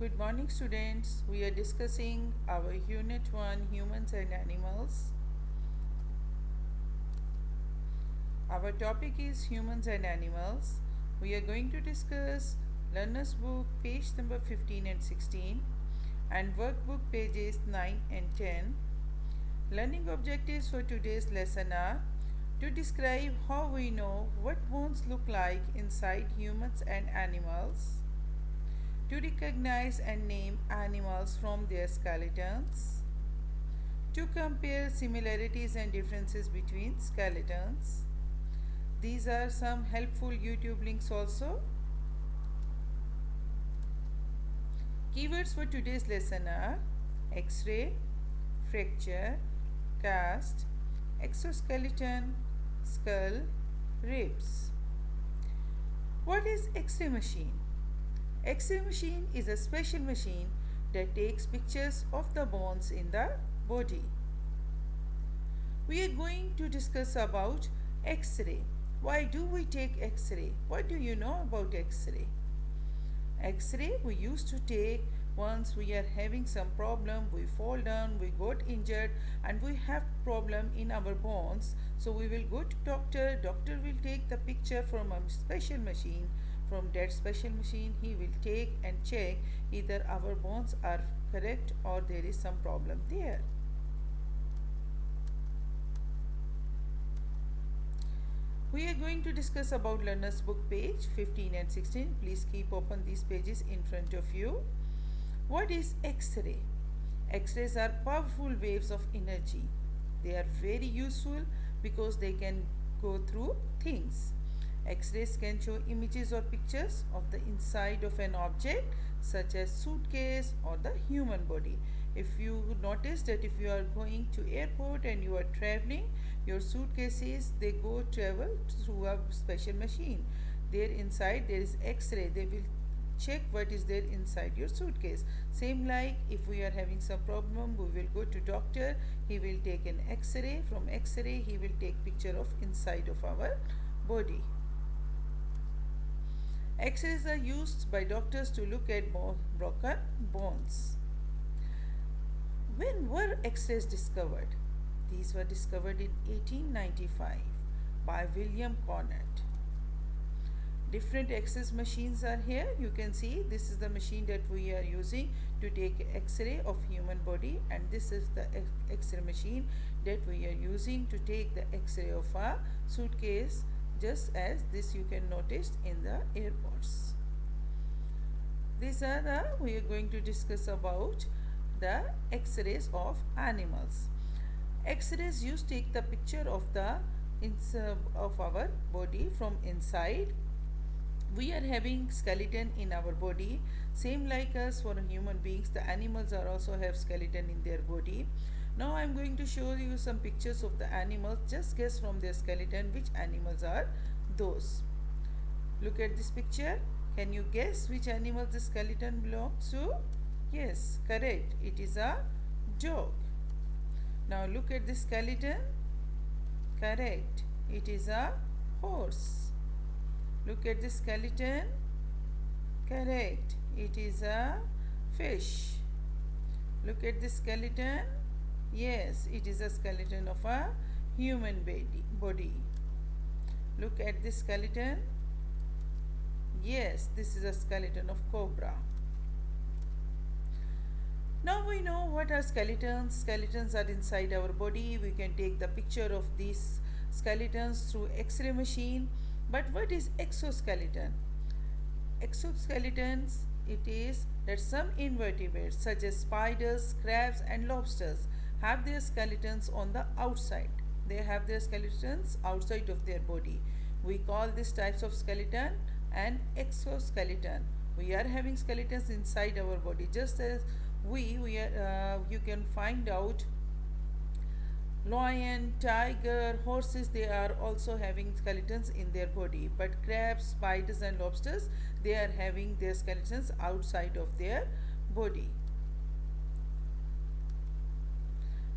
Good morning, students. We are discussing our Unit 1 Humans and Animals. Our topic is Humans and Animals. We are going to discuss Learner's Book, page number 15 and 16, and Workbook, pages 9 and 10. Learning objectives for today's lesson are to describe how we know what bones look like inside humans and animals, to recognize and name animals from their skeletons, to compare similarities and differences between skeletons. These are some helpful YouTube links also. Keywords for today's lesson are X-ray, fracture, cast, exoskeleton, skull, ribs. What is X-ray machine? X-ray machine is a special machine that takes pictures of the bones in the body. We are going to discuss about X-ray. Why do we take X-ray? What do you know about X-ray? X-ray we used to take once we are having some problem, we fall down, we got injured and we have problem in our bones. So we will go to doctor will take the picture from a special machine. From that special machine he will take and check either our bones are correct or there is some problem there. We are going to discuss about Learner's Book, page 15 and 16. Please keep open these pages in front of you. What is X-ray? X-rays are powerful waves of energy. They are very useful because they can go through things. X-rays can show images or pictures of the inside of an object such as suitcase or the human body. If you notice that if you are going to airport and you are traveling, your suitcases they go travel through a special machine. There inside there is X-ray. They will check what is there inside your suitcase. Same like if we are having some problem, we will go to doctor. He will take an X-ray. From X-ray he will take picture of inside of our body. X-rays are used by doctors to look at broken bones. When were X-rays discovered? These were discovered in 1895 by William Cornett. Different X-ray machines are here. You can see this is the machine that we are using to take X-ray of human body, and this is the X-ray machine that we are using to take the X-ray of a suitcase, just as this you can notice in the airports. These are we are going to discuss about the X-rays of animals. X-rays used to take the picture of the of our body from inside. We are having skeleton in our body, same like us for human beings. The animals are also have skeleton in their body. Now I am going to show you some pictures of the animals. Just guess from their skeleton which animals are those. Look at this picture. Can you guess which animal the skeleton belongs to? Yes, correct. It is a dog. Now look at the skeleton. Correct. It is a horse. Look at the skeleton. Correct. It is a fish. Look at the skeleton. Yes, it is a skeleton of a human body. Look at the skeleton. Yes, this is a skeleton of cobra. Now we know what are skeletons. Skeletons are inside our body. We can take the picture of these skeletons through X-ray machine. But what is exoskeleton? Exoskeletons, it is that some invertebrates such as spiders, crabs and lobsters have their skeletons on the outside. They have their skeletons outside of their body. We call these types of skeleton an exoskeleton. We are having skeletons inside our body, just as you can find out lion, tiger, horses, they are also having skeletons in their body, but crabs, spiders and lobsters, they are having their skeletons outside of their body.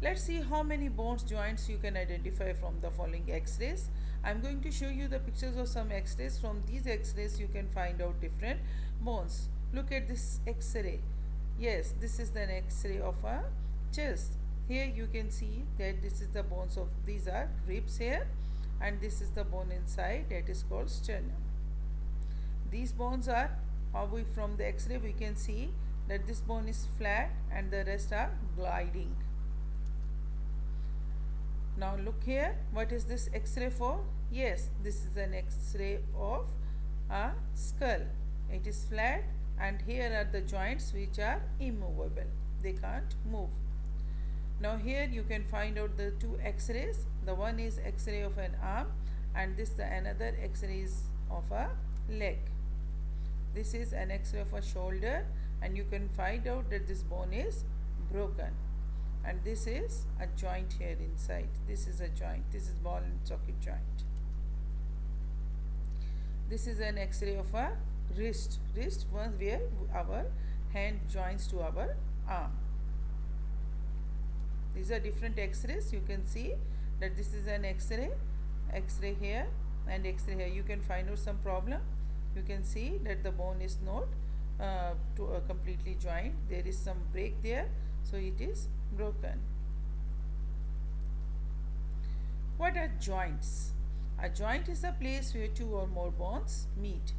Let's see how many bones joints you can identify from the following X-rays. I'm going to show you the pictures of some X-rays. From these X-rays you can find out different bones. Look at this X-ray. Yes, this is the X-ray of a chest. Here you can see that this is the bones of, these are ribs here, and this is the bone inside, that is called sternum. These bones are, how we, from the X-ray we can see that this bone is flat and the rest are gliding. Now look here, what is this X-ray for? Yes, this is an X-ray of a skull. It is flat and here are the joints which are immovable. They can't move. Now here you can find out the two X-rays. The one is X-ray of an arm and this the another X-ray is of a leg. This is an X-ray of a shoulder and you can find out that this bone is broken. And this is a joint here inside. This is a joint. This is ball and socket joint. This is an X-ray of a wrist. Wrist was where our hand joins to our arm. These are different X-rays. You can see that this is an X-ray. X-ray here and X-ray here. You can find out some problem. You can see that the bone is not completely joined. There is some break there. So it is broken. What are joints? A joint is a place where two or more bones meet.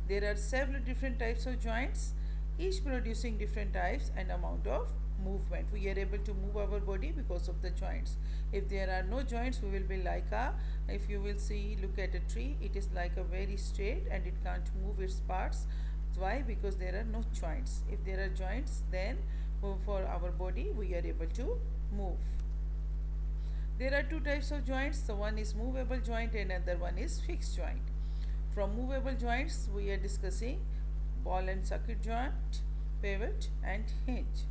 There are several different types of joints, each producing different types and amount of movement. We are able to move our body because of the joints. If there are no joints, we will be like a, if you will see, look at a tree, it is like a very straight and it can't move its parts. Why? Because there are no joints. If there are joints, then for our body we are able to move. There are two types of joints. The one is movable joint and another one is fixed joint. From movable joints we are discussing ball and socket joint, pivot and hinge.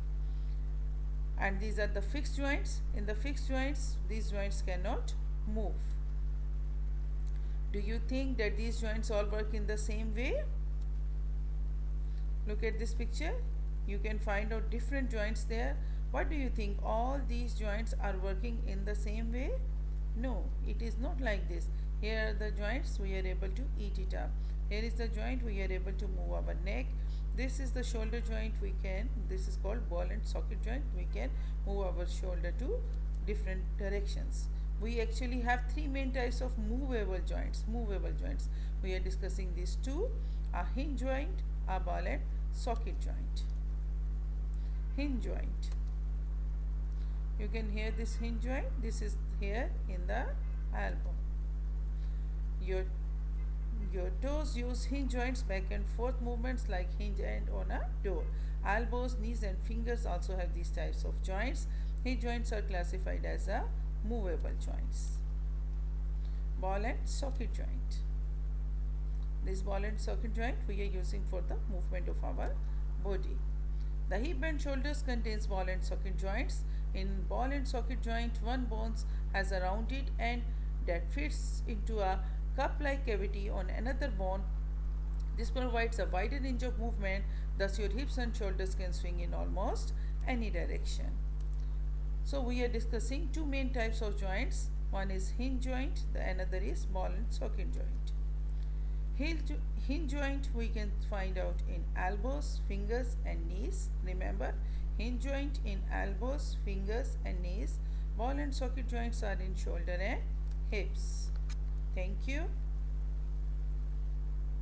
And these are the fixed joints. In the fixed joints, these joints cannot move. Do you think that these joints all work in the same way? Look at this picture. You can find out different joints there. What do you think? All these joints are working in the same way? No, it is not like this. Here are the joints, we are able to eat it up. Here is the joint, we are able to move our neck. This is the shoulder joint, this is called ball and socket joint. We can move our shoulder to different directions. We actually have three main types of movable joints. We are discussing these two, a hinge joint, a ball and socket joint. Hinge joint. You can hear this hinge joint. This is here in the elbow. Your toes use hinge joints, back and forth movements like hinge end on a door. Elbows, knees and fingers also have these types of joints. Hinge joints are classified as a movable joints. Ball and socket joint. This ball and socket joint we are using for the movement of our body. The hip and shoulders contains ball and socket joints. In ball and socket joint, one bone has a rounded end that fits into a cup-like cavity on another bone. This provides a wider range of movement, thus your hips and shoulders can swing in almost any direction. So we are discussing two main types of joints. One is hinge joint, the another is ball and socket joint. Hinge joint we can find out in elbows, fingers and knees. Remember, hinge joint in elbows, fingers and knees. Ball and socket joints are in shoulder and hips. Thank you.